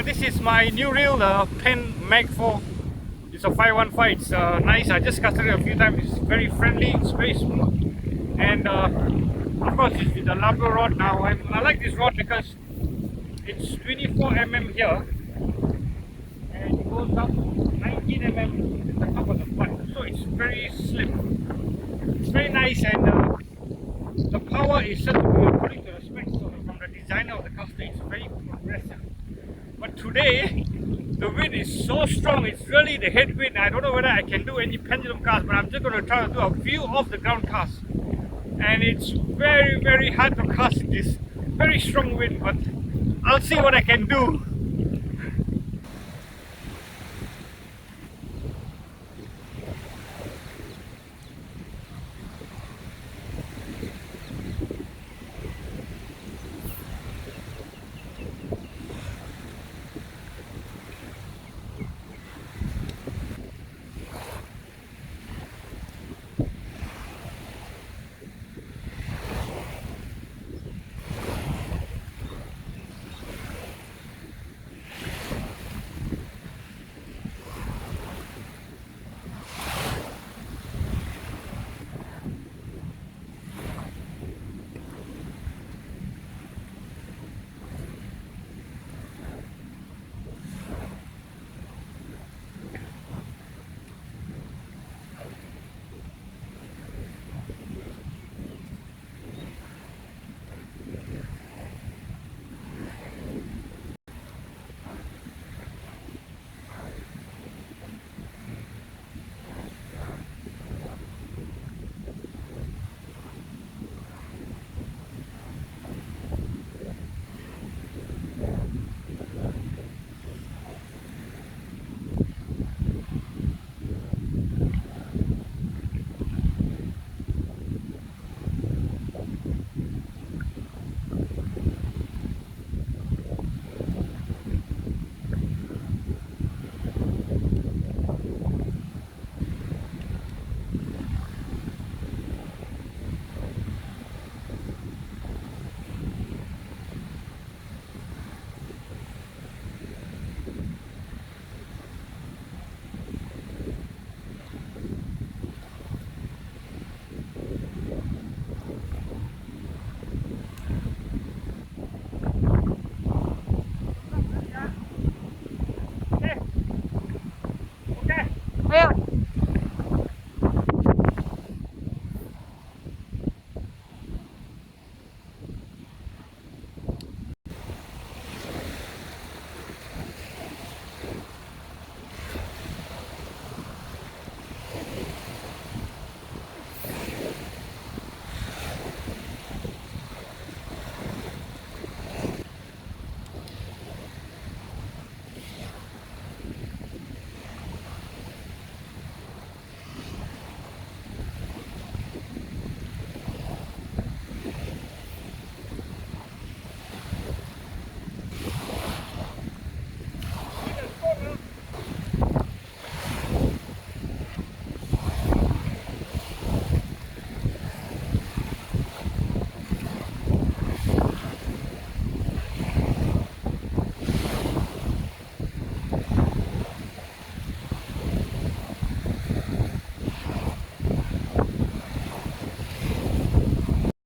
This is my new reel, the Penn Mag 4. It's a 515. It's nice. I just casted it a few times. It's very friendly. It's very smooth. And of course, it's with the labrorod now. I like this rod because it's 24 here, and it goes up 19 at the top of the butt. So it's very slim. It's very nice, and the power is said to be according to the specs from the designer of the caster. It's very progressive. But today, the wind is so strong, it's really the headwind. I don't know whether I can do any pendulum cast, but I'm just going to try to do a few off the ground casts. And it's very hard to cast this very strong wind, but I'll see what I can do.